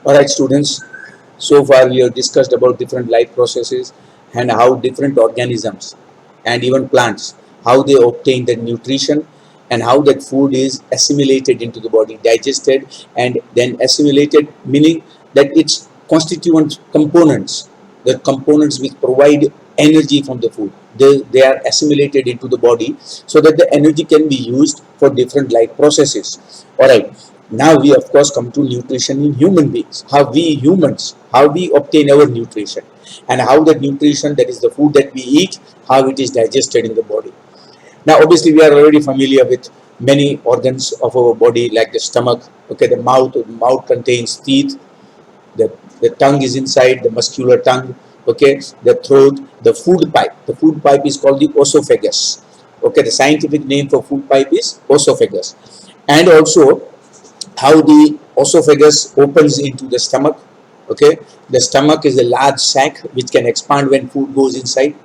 Alright students, so far we have discussed about different life processes and how different organisms and even plants, how they obtain the nutrition and how that food is assimilated into the body, digested and then assimilated, meaning that its constituent components, the components which provide energy from the food, they are assimilated into the body so that the energy can be used for different life processes. Alright. Now we of course come to nutrition in human beings, how we humans, how we obtain our nutrition and how that nutrition, that is the food that we eat, how it is digested in the body. Now obviously we are already familiar with many organs of our body like the stomach, okay, the mouth contains teeth, the tongue is inside, the muscular tongue, okay, the throat, the food pipe is called the esophagus, okay, the scientific name for food pipe is esophagus. And also how the esophagus opens into the stomach, okay, the stomach is a large sac which can expand when food goes inside.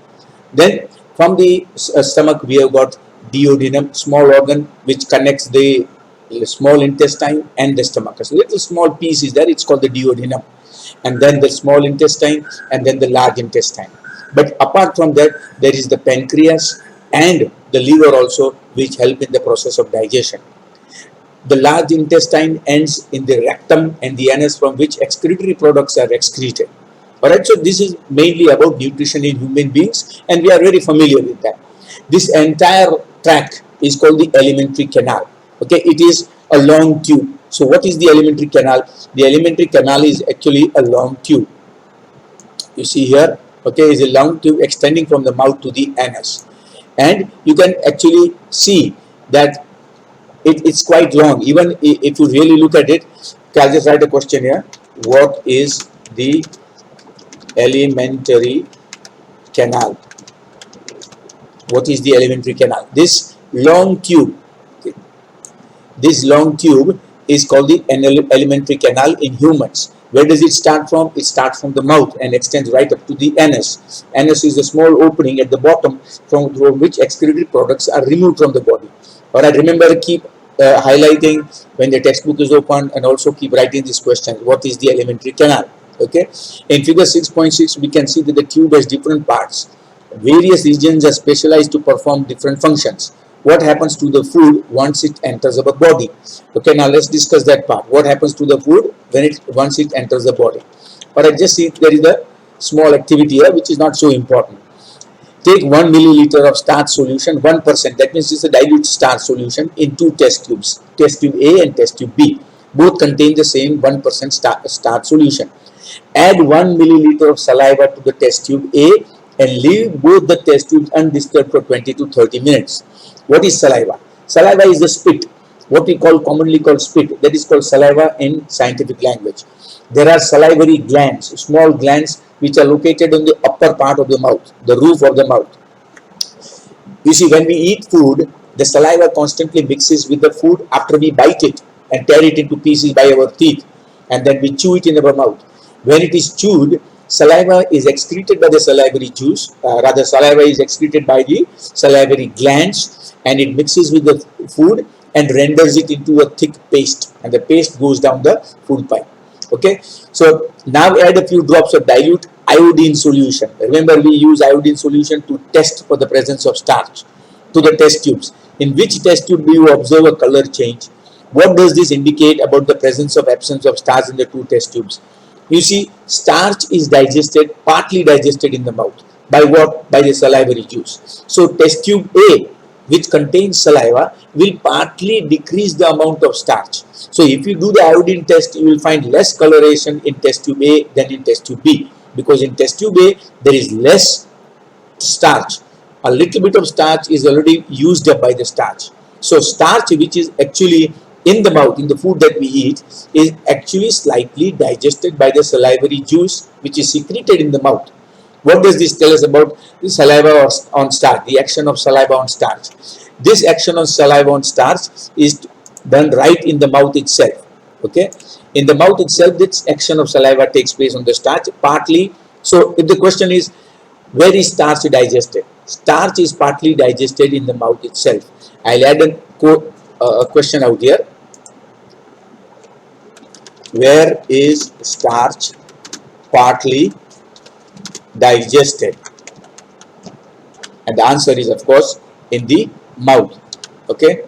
Then from the stomach we have got duodenum, small organ which connects the small intestine and the stomach. So little small piece is there, it's called the duodenum, and then the small intestine and then the large intestine. But apart from that, there is the pancreas and the liver also, which help in the process of digestion. The large intestine ends in the rectum and the anus, from which excretory products are excreted. Alright, so this is mainly about nutrition in human beings and we are very familiar with that. This entire tract is called the alimentary canal. Okay, it is a long tube. So what is the alimentary canal? The alimentary canal is actually a long tube. You see here, okay, is a long tube extending from the mouth to the anus. And you can actually see that it's quite long. Even if you really look at it, I'll just write a question here. What is the alimentary canal? What is the alimentary canal? This long tube, okay, this long tube is called the alimentary canal in humans. Where does it start from? It starts from the mouth and extends right up to the anus. Anus is a small opening at the bottom from which excretory products are removed from the body. Alright, remember, keep highlighting when the textbook is open and also keep writing this question. What is the alimentary canal? Okay. In figure 6.6, we can see that the tube has different parts. Various regions are specialized to perform different functions. What happens to the food once it enters our body? Okay, now let's discuss that part. What happens to the food once it enters the body? Alright, just see there is a small activity here which is not so important. Take 1 milliliter of starch solution, 1%, that means it's a dilute starch solution, in two test tubes, test tube A and test tube B. Both contain the same 1% starch solution. Add 1 milliliter of saliva to the test tube A and leave both the test tubes undisturbed for 20 to 30 minutes. What is saliva? Saliva is the spit, what we commonly call spit, that is called saliva in scientific language. There are salivary glands, small glands which are located on the upper part of the mouth, the roof of the mouth. You see, when we eat food, the saliva constantly mixes with the food after we bite it and tear it into pieces by our teeth, and then we chew it in our mouth. When it is chewed, saliva is excreted by the salivary juice, saliva is excreted by the salivary glands, and it mixes with the food and renders it into a thick paste, and the paste goes down the food pipe. Okay, so now add a few drops of dilute iodine solution. Remember, we use iodine solution to test for the presence of starch to the test tubes. In which test tube do you observe a color change? What does this indicate about the presence of absence of starch in the two test tubes? You see, starch is digested, partly digested in the mouth. By what? By the salivary juice. So test tube A, which contains saliva, will partly decrease the amount of starch. So if you do the iodine test, you will find less coloration in test tube A than in test tube B, because in test tube A there is less starch. A little bit of starch is already used up by the starch. So starch, which is actually in the mouth, in the food that we eat, is actually slightly digested by the salivary juice which is secreted in the mouth. What does this tell us about the saliva on starch, the action of saliva on starch? This action of saliva on starch is done right in the mouth itself. Okay, in the mouth itself, this action of saliva takes place on the starch partly. So if the question is, where is starch digested? Starch is partly digested in the mouth itself. I'll add a question out here. Where is starch partly digested? And the answer is, of course, in the mouth. Okay,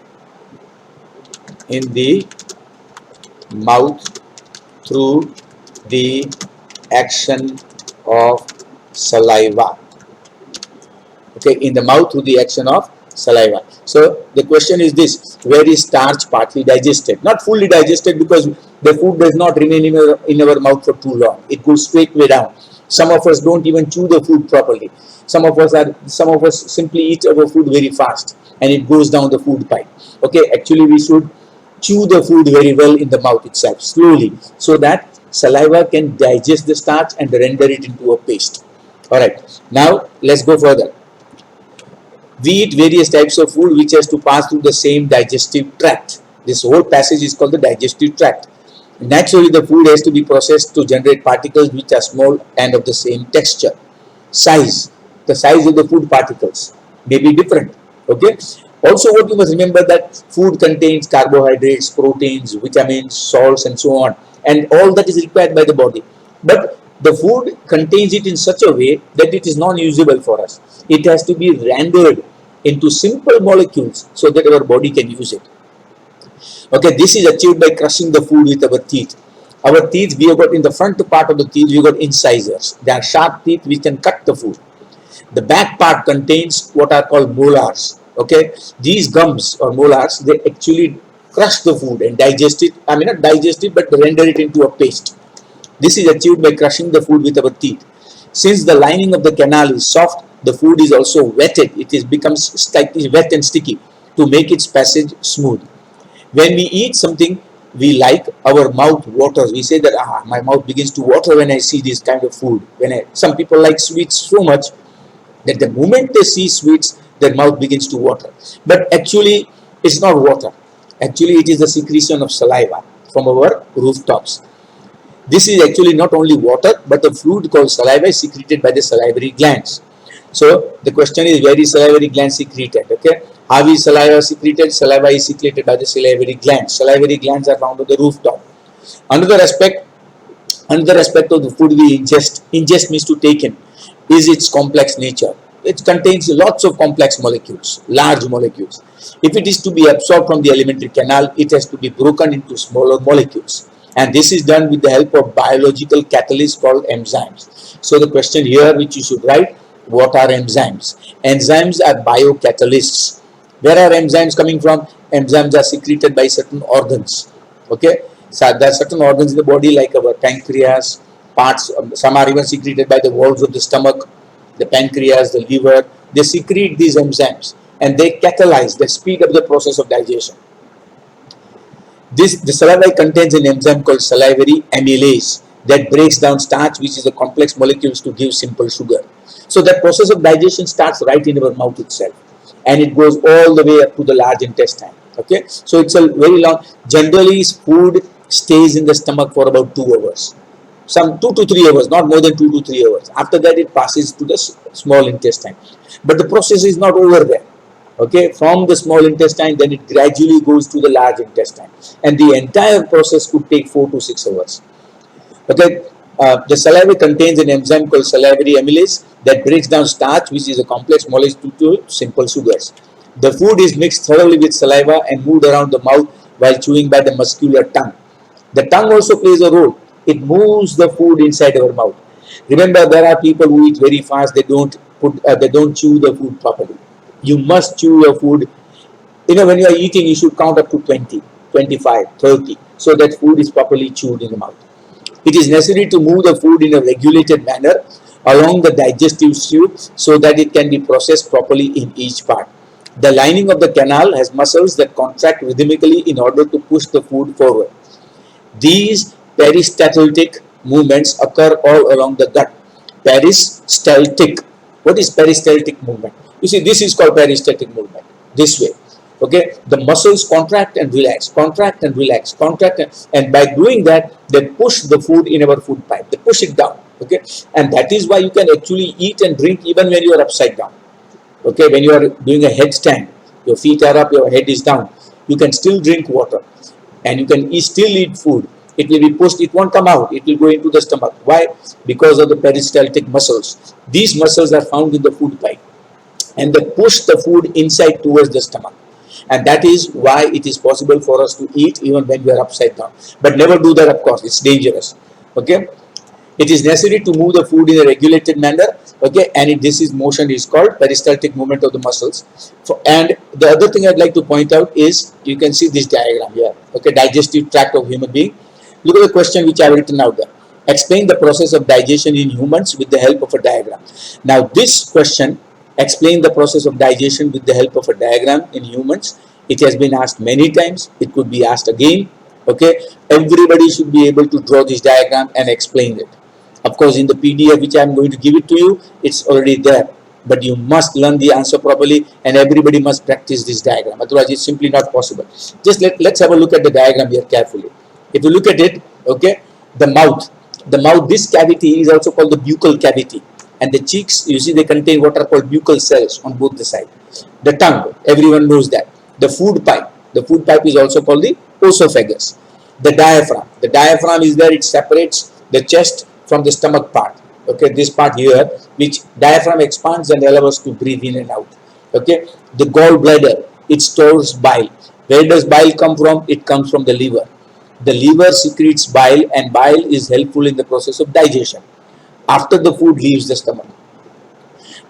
in the mouth through the action of saliva. Okay, in the mouth through the action of saliva. So the question is this: where is starch partly digested? Not fully digested, because the food does not remain in our mouth for too long. It goes straight way down. Some of us don't even chew the food properly. Some of us simply eat our food very fast and it goes down the food pipe. Okay, actually we should chew the food very well in the mouth itself, slowly, so that saliva can digest the starch and render it into a paste. Alright, now let's go further. We eat various types of food which has to pass through the same digestive tract. This whole passage is called the digestive tract. Naturally, the food has to be processed to generate particles which are small and of the same texture. Size, the size of the food particles may be different. Okay. Also, what you must remember, that food contains carbohydrates, proteins, vitamins, salts, and so on, and all that is required by the body. But the food contains it in such a way that it is non-usable for us. It has to be rendered into simple molecules so that our body can use it. Okay, this is achieved by crushing the food with our teeth. Our teeth, we have got in the front part of the teeth, we have got incisors. They are sharp teeth which can cut the food. The back part contains what are called molars. Okay, these gums or molars, they actually crush the food and digest it. I mean, not digest it, but render it into a paste. This is achieved by crushing the food with our teeth. Since the lining of the canal is soft, the food is also wetted. Becomes slightly wet and sticky to make its passage smooth. When we eat something we like, our mouth waters. We say that my mouth begins to water when I see this kind of food. Some people like sweets so much that the moment they see sweets, their mouth begins to water. But actually, it's not water. Actually, it is the secretion of saliva from our rooftops. This is actually not only water, but the fluid called saliva is secreted by the salivary glands. So the question is, where is salivary gland secreted? Okay, how is saliva secreted? Saliva is secreted by the salivary glands. Salivary glands are found on the rooftop. Another aspect of the food we ingest means to take in, is its complex nature. It contains lots of complex molecules, large molecules. If it is to be absorbed from the alimentary canal, it has to be broken into smaller molecules. And this is done with the help of biological catalysts called enzymes. So the question here which you should write, what are enzymes? Enzymes are biocatalysts. Where are enzymes coming from? Enzymes are secreted by certain organs. Okay, so there are certain organs in the body like our pancreas, some are even secreted by the walls of the stomach, the pancreas, the liver. They secrete these enzymes and they catalyze, they speed up the process of digestion. The saliva contains an enzyme called salivary amylase that breaks down starch, which is a complex molecules, to give simple sugar. So that process of digestion starts right in our mouth itself, and it goes all the way up to the large intestine. Okay, so it's a very long. Generally, food stays in the stomach for about 2 hours, some 2 to 3 hours, not more than 2 to 3 hours. After that, it passes to the small intestine. But the process is not over there. Okay, from the small intestine, then it gradually goes to the large intestine, and the entire process could take 4 to 6 hours. Okay, the saliva contains an enzyme called salivary amylase that breaks down starch, which is a complex molecule, to simple sugars. The food is mixed thoroughly with saliva and moved around the mouth while chewing by the muscular tongue. The tongue also plays a role. It moves the food inside our mouth. Remember, there are people who eat very fast. They don't chew the food properly. You must chew your food. When you are eating, you should count up to 20, 25, 30, so that food is properly chewed in the mouth. It is necessary to move the food in a regulated manner along the digestive tube so that it can be processed properly in each part. The lining of the canal has muscles that contract rhythmically in order to push the food forward. These peristaltic movements occur all along the gut. Peristaltic. What is peristaltic movement? You see, this is called peristaltic movement. This way. Okay, the muscles contract and relax, contract and relax, contract, and by doing that, they push the food in our food pipe. They push it down. Okay, and that is why you can actually eat and drink even when you are upside down. Okay, when you are doing a headstand, your feet are up, your head is down, you can still drink water, and you can still eat food It will be pushed, it won't come out, it will go into the stomach. Why? Because of the peristaltic muscles. These muscles are found in the food pipe and they push the food inside towards the stomach. And that is why it is possible for us to eat even when we are upside down. But never do that, of course, it's dangerous. Okay. It is necessary to move the food in a regulated manner, okay, and this is motion is called peristaltic movement of the muscles. And the other thing I'd like to point out is, you can see this diagram here, okay, digestive tract of human being. Look at the question which I have written out there. Explain the process of digestion in humans with the help of a diagram. Now this question, explain the process of digestion with the help of a diagram in humans, it has been asked many times, it could be asked again, okay. Everybody should be able to draw this diagram and explain it. Of course, in the PDF which I am going to give it to you, it's already there. But you must learn the answer properly and everybody must practice this diagram. Otherwise, it's simply not possible. Just let's have a look at the diagram here carefully. If you look at it, okay, the mouth, this cavity is also called the buccal cavity. And the cheeks, you see, they contain what are called buccal cells on both the sides. The tongue, everyone knows that. The food pipe is also called the esophagus. The diaphragm is there, it separates the chest from the stomach part, okay, this part here, which diaphragm expands and allows us to breathe in and out, okay. The gall bladder, it stores bile. Where does bile come from? It comes from the liver. The liver secretes bile and bile is helpful in the process of digestion after the food leaves the stomach.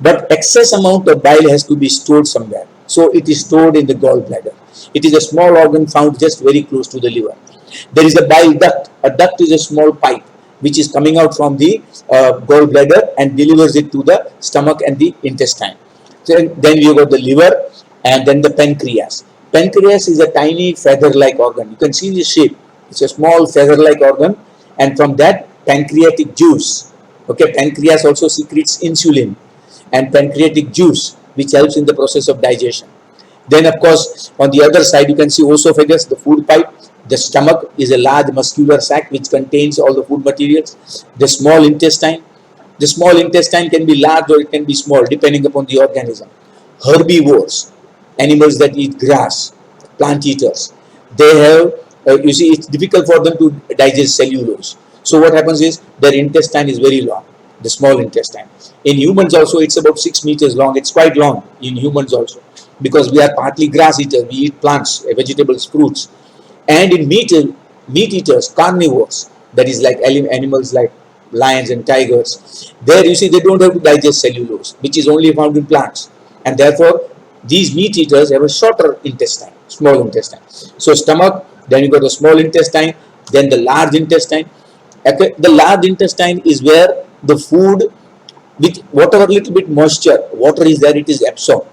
But excess amount of bile has to be stored somewhere, so it is stored in the gall bladder. It is a small organ found just very close to the liver. There is a bile duct. A duct is a small pipe which is coming out from the gall bladder and delivers it to the stomach and the intestine. Then you got the liver and then the pancreas. Pancreas is a tiny feather-like organ. You can see the shape. It's a small feather-like organ, and from that pancreatic juice, okay, pancreas also secretes insulin and pancreatic juice which helps in the process of digestion. Then of course on the other side you can see esophagus, the food pipe. The stomach is a large muscular sac which contains all the food materials. The small intestine can be large or it can be small depending upon the organism. Herbivores, animals that eat grass, plant eaters, they have, you see, it's difficult for them to digest cellulose. So what happens is their intestine is very long, the small intestine. In humans also it's about 6 meters long. It's quite long in humans also because we are partly grass eaters. We eat plants, vegetables, fruits. And in meat eaters, carnivores, that is like animals like lions and tigers, there you see they don't have to digest cellulose, which is only found in plants. And therefore, these meat eaters have a shorter intestine, small intestine. So stomach, then you got the small intestine, then the large intestine. The large intestine is where the food, with whatever little bit moisture, water is there, it is absorbed.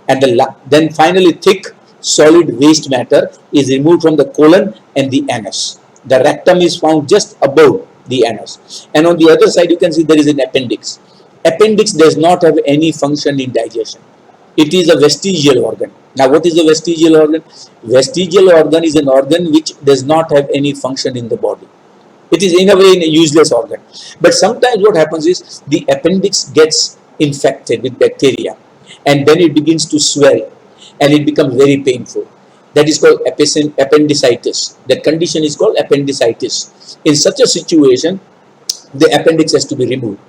And then finally thick, solid waste matter is removed from the colon and the anus. The rectum is found just above the anus. And on the other side, you can see there is an appendix. Appendix does not have any function in digestion. It is a vestigial organ. Now, what is a vestigial organ? Vestigial organ is an organ which does not have any function in the body. It is in a way a useless organ. But sometimes what happens is the appendix gets infected with bacteria and then it begins to swell and it becomes very painful. That is called appendicitis. That condition is called appendicitis. In such a situation, the appendix has to be removed.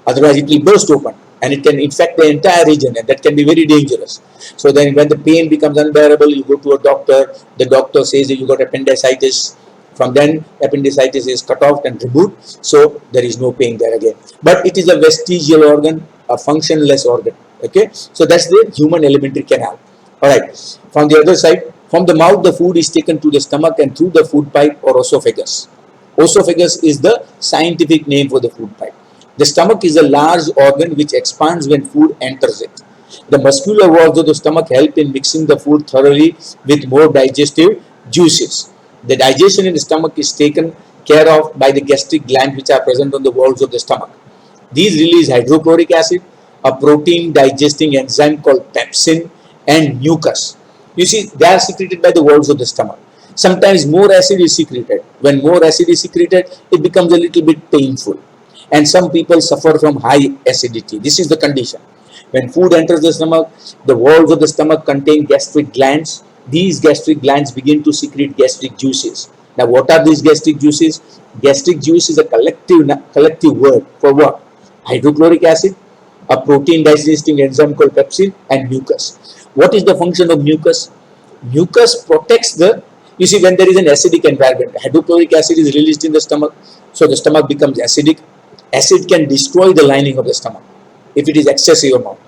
Otherwise, it will burst open and it can infect the entire region, and that can be very dangerous. So then when the pain becomes unbearable, you go to a doctor. The doctor says that you got appendicitis. From then, appendicitis is cut off and removed. So there is no pain there again. But it is a vestigial organ, a functionless organ. Okay. So that's the human alimentary canal. Alright, from the other side, from the mouth the food is taken to the stomach and through the food pipe or esophagus. Esophagus is the scientific name for the food pipe. The stomach is a large organ which expands when food enters it. The muscular walls of the stomach help in mixing the food thoroughly with more digestive juices. The digestion in the stomach is taken care of by the gastric glands which are present on the walls of the stomach. These release hydrochloric acid, a protein digesting enzyme called pepsin, and mucus. You see, they are secreted by the walls of the stomach. Sometimes more acid is secreted. When more acid is secreted, it becomes a little bit painful. And some people suffer from high acidity. This is the condition. When food enters the stomach, the walls of the stomach contain gastric glands. These gastric glands begin to secrete gastric juices. Now, what are these gastric juices? Gastric juice is a collective word for what? Hydrochloric acid, a protein digesting enzyme called pepsin, and mucus. What is the function of mucus? Mucus protects the, you see, when there is an acidic environment, hydrochloric acid is released in the stomach, so the stomach becomes acidic. Acid can destroy the lining of the stomach if it is excessive amount.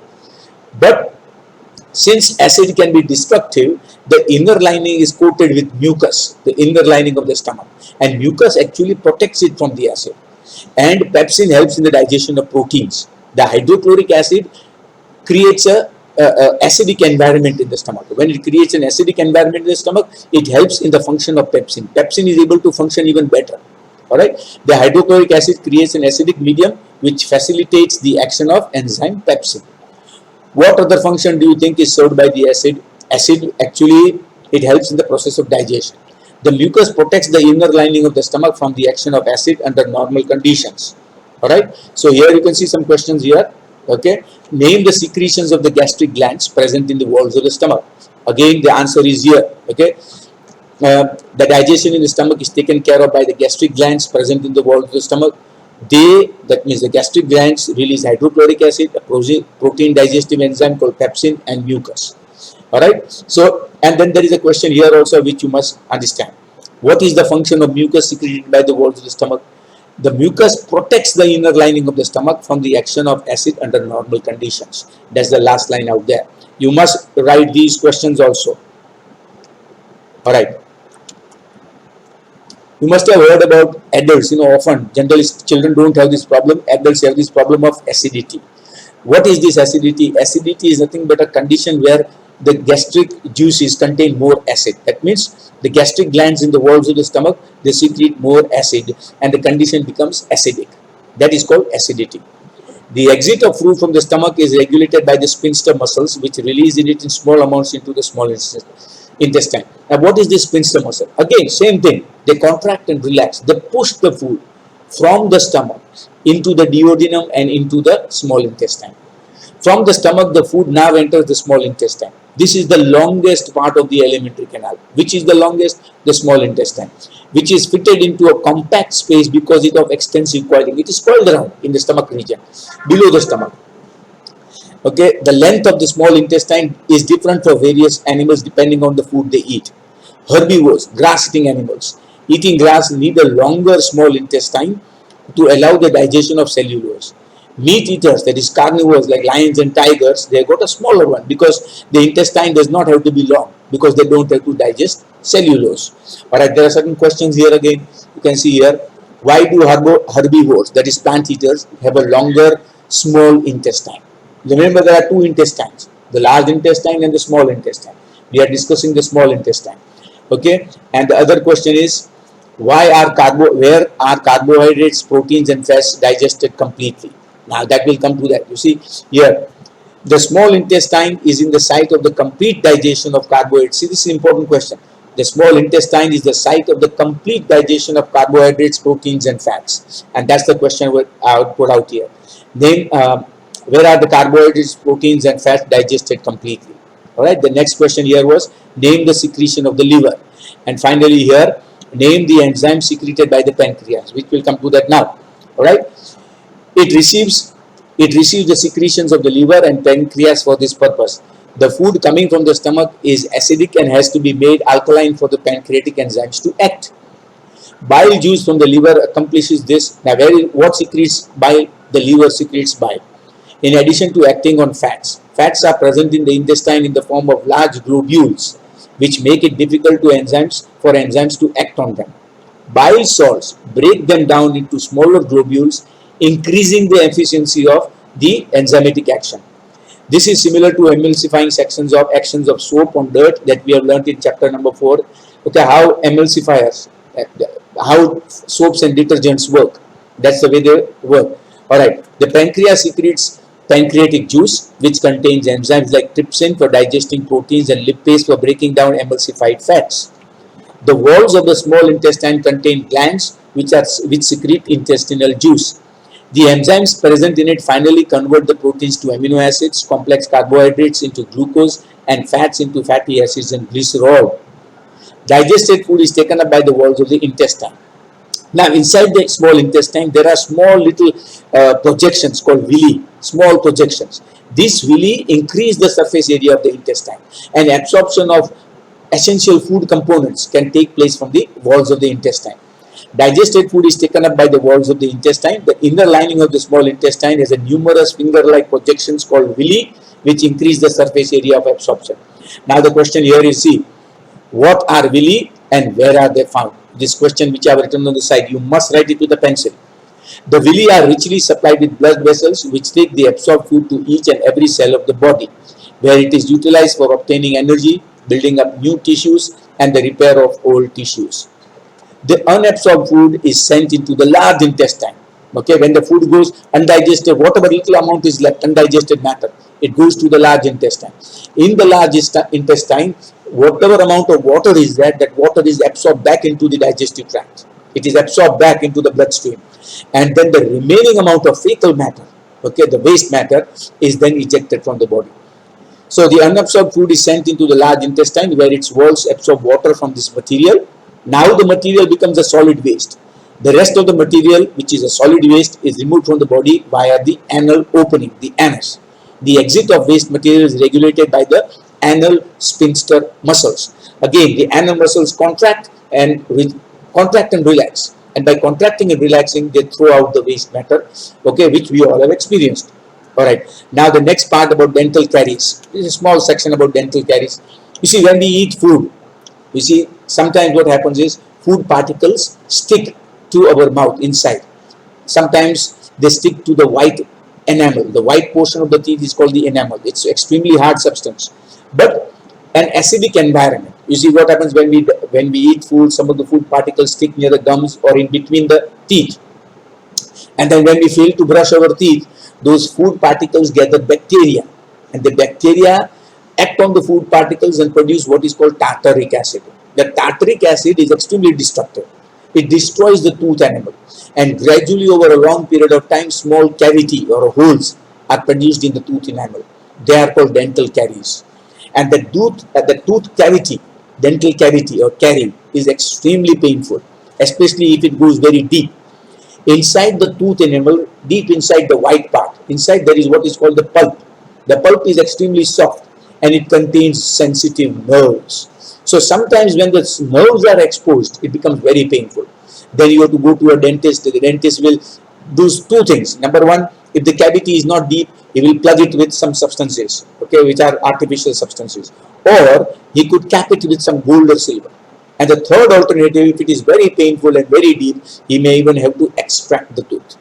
But since acid can be destructive, the inner lining is coated with mucus, the inner lining of the stomach, and mucus actually protects it from the acid. And pepsin helps in the digestion of proteins. The hydrochloric acid creates a acidic environment in the stomach. When it creates an acidic environment in the stomach, it helps in the function of pepsin. Pepsin is able to function even better. Alright, the hydrochloric acid creates an acidic medium which facilitates the action of enzyme pepsin. What other function do you think is served by the acid? Acid actually, it helps in the process of digestion. The mucus protects the inner lining of the stomach from the action of acid under normal conditions. Alright, so here you can see some questions here. Okay, name the secretions of the gastric glands present in the walls of the stomach. Again, the answer is here. Okay, the digestion in the stomach is taken care of by the gastric glands present in the walls of the stomach. That means the gastric glands release hydrochloric acid, a protein digestive enzyme called pepsin, and mucus. Alright, so, and then there is a question here also which you must understand. What is the function of mucus secreted by the walls of the stomach? The mucus protects the inner lining of the stomach from the action of acid under normal conditions. That's the last line out there. You must write these questions also. Alright. You must have heard about adults, often, generally children don't have this problem, adults have this problem of acidity. What is this acidity? Acidity is nothing but a condition where the gastric juices contain more acid. That means the gastric glands in the walls of the stomach, they secrete more acid and the condition becomes acidic. That is called acidity. The exit of food from the stomach is regulated by the sphincter muscles which release it in small amounts into the small intestine. Now, what is this sphincter muscle? Again, same thing. They contract and relax. They push the food from the stomach into the duodenum and into the small intestine. From the stomach, the food now enters the small intestine. This is the longest part of the alimentary canal. Which is the longest? The small intestine, which is fitted into a compact space because of extensive coiling. It is coiled around in the stomach region, below the stomach. Okay, the length of the small intestine is different for various animals depending on the food they eat. Herbivores, grass-eating animals, eating grass need a longer small intestine to allow the digestion of cellulose. Meat eaters, that is carnivores like lions and tigers, they got a smaller one because the intestine does not have to be long because they don't have to digest cellulose. Alright, there are certain questions here again. You can see here, why do herbivores, that is plant eaters, have a longer small intestine? Remember, there are two intestines, the large intestine and the small intestine. We are discussing the small intestine. Okay, and the other question is, where are carbohydrates, proteins and fats digested completely? Now that will come to that. You see here, the small intestine is in the site of the complete digestion of carbohydrates. See, this is an important question. The small intestine is the site of the complete digestion of carbohydrates, proteins and fats. And that's the question I would put out here. Name, where are the carbohydrates, proteins and fats digested completely? Alright, the next question here was, name the secretion of the liver. And finally here, name the enzyme secreted by the pancreas, which will come to that now. Alright. It receives the secretions of the liver and pancreas for this purpose. The food coming from the stomach is acidic and has to be made alkaline for the pancreatic enzymes to act. Bile juice from the liver accomplishes this. Now, what secretes bile? The liver secretes bile. In addition to acting on fats, fats are present in the intestine in the form of large globules, which make it difficult for enzymes to act on them. Bile salts break them down into smaller globules, increasing the efficiency of the enzymatic action. This is similar to emulsifying actions of soap on dirt that we have learnt in chapter number 4. Okay, how emulsifiers, how soaps and detergents work. That's the way they work. Alright, the pancreas secretes pancreatic juice, which contains enzymes like trypsin for digesting proteins and lipase for breaking down emulsified fats. The walls of the small intestine contain glands which secrete intestinal juice. The enzymes present in it finally convert the proteins to amino acids, complex carbohydrates into glucose, and fats into fatty acids and glycerol. Digested food is taken up by the walls of the intestine. Now, inside the small intestine, there are small little projections called villi, small projections. These villi increase the surface area of the intestine, and absorption of essential food components can take place from the walls of the intestine. Digested food is taken up by the walls of the intestine. The inner lining of the small intestine has a numerous finger-like projections called villi, which increase the surface area of absorption. Now, the question here is, see, what are villi and where are they found? This question which I have written on the side, you must write it with a pencil. The villi are richly supplied with blood vessels which take the absorbed food to each and every cell of the body, where it is utilized for obtaining energy, building up new tissues, and the repair of old tissues. The unabsorbed food is sent into the large intestine. Okay, when the food goes undigested, whatever little amount is left, undigested matter, it goes to the large intestine. In the large intestine, whatever amount of water is there, that water is absorbed back into the digestive tract. It is absorbed back into the bloodstream. And then the remaining amount of fecal matter, okay, the waste matter, is then ejected from the body. So the unabsorbed food is sent into the large intestine where its walls absorb water from this material. Now the material becomes a solid waste. The rest of the material, which is a solid waste, is removed from the body via the anal opening, the anus. The exit of waste material is regulated by the anal sphincter muscles. Again, the anal muscles contract and relax. And by contracting and relaxing, they throw out the waste matter, okay, which we all have experienced. All right. Now the next part about dental caries. This is a small section about dental caries. You see, when we eat food, you see, sometimes what happens is food particles stick to our mouth inside. Sometimes they stick to the white enamel. The white portion of the teeth is called the enamel. It's extremely hard substance. But an acidic environment. You see what happens when we eat food, some of the food particles stick near the gums or in between the teeth. And then when we fail to brush our teeth, those food particles gather bacteria. And the bacteria act on the food particles and produce what is called tartaric acid. The tartaric acid is extremely destructive. It destroys the tooth enamel, and gradually over a long period of time, small cavity or holes are produced in the tooth enamel. They are called dental caries. And the tooth cavity, dental cavity or carie, is extremely painful, especially if it goes very deep. Inside the tooth enamel, deep inside the white part, inside there is what is called the pulp. The pulp is extremely soft and it contains sensitive nerves. So sometimes when the nerves are exposed, it becomes very painful. Then you have to go to a dentist. The dentist will do two things. Number one, if the cavity is not deep, he will plug it with some substances, okay, which are artificial substances. Or he could cap it with some gold or silver. And the third alternative, if it is very painful and very deep, he may even have to extract the tooth.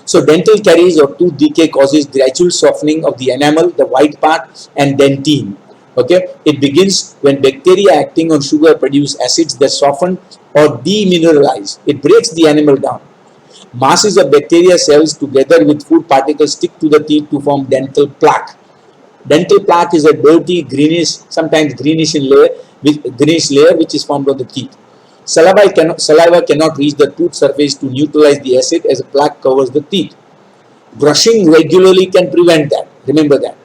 So dental caries or tooth decay causes gradual softening of the enamel, the white part, and dentine. Okay, it begins when bacteria acting on sugar produce acids that soften or demineralize. It breaks the enamel down. Masses of bacteria cells together with food particles stick to the teeth to form dental plaque. Dental plaque is a dirty greenish, sometimes greenish layer which is formed on the teeth. Saliva cannot reach the tooth surface to neutralize the acid as a plaque covers the teeth. Brushing regularly can prevent that. Remember that.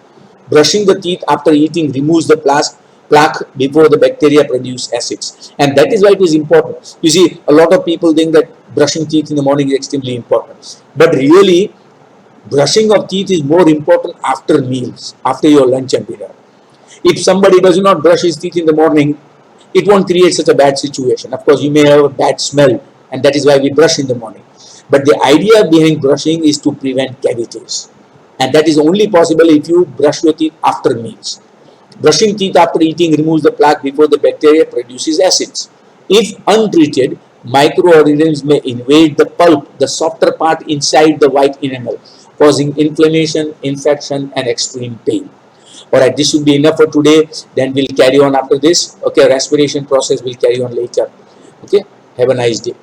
Brushing the teeth after eating removes the plaque before the bacteria produce acids. And that is why it is important. You see, a lot of people think that brushing teeth in the morning is extremely important. But really, brushing of teeth is more important after meals, after your lunch and dinner. If somebody does not brush his teeth in the morning, it won't create such a bad situation. Of course, you may have a bad smell, and that is why we brush in the morning. But the idea behind brushing is to prevent cavities. And that is only possible if you brush your teeth after meals. Brushing teeth after eating removes the plaque before the bacteria produces acids. If untreated, microorganisms may invade the pulp, the softer part inside the white enamel, causing inflammation, infection, and extreme pain. Alright, this should be enough for today. Then we'll carry on after this. Okay, respiration process will carry on later. Okay, have a nice day.